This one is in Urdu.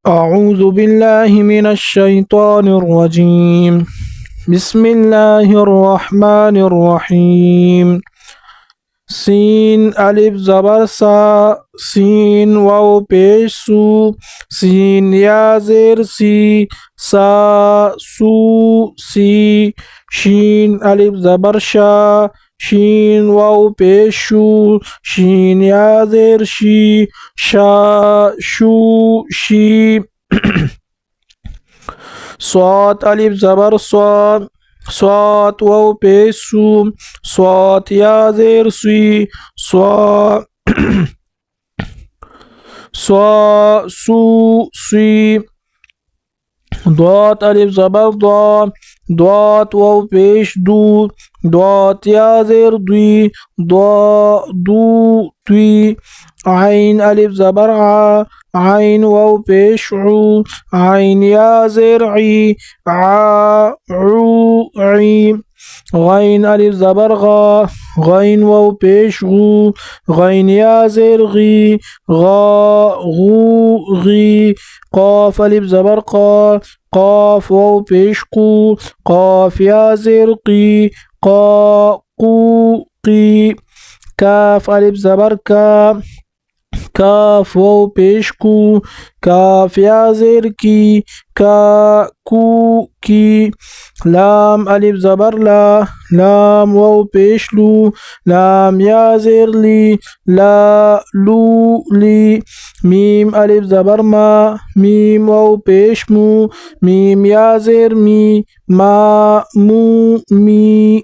أعوذ بالله من الشيطان الرجيم. بسم الله الرحمن الرحيم. سين ألف زبر سا، سين واو پیش سو، سين يا زير سي، سا سو سی، شين ألف زبر شا، شين واو پیش شو، شين يا زير شي، شا شو شي. صاد ألف زبر صاد، صاد واو پیش سو، صاد يا زير سي، صا صا سو سي. ضاد ألف زبر ضاد، ضاد واو پیش دو، ضاد يا زير دوي، ضا دو دوي. عين ألف زبر ع، عين واو پیش عو، عين يا زير عي، ع عو عي. غين ألف زبر غا، غين واو پیش غو، غين يا زير غي، غا غو غي. قاف ألف زبر قا، قاف واو پیش قو، قاف يا زير قي، قا قو قي. كاف ألف زبر كا، كاف واو پیش کو، کاف یا زیر کی، کا کو کی. لام الف زبر لا، لام واو پیش لو، لام یا زیر لی، لا لو لی. میم الف زبر ما، میم واو پیش مو، میم یا زیر می، ما مو می.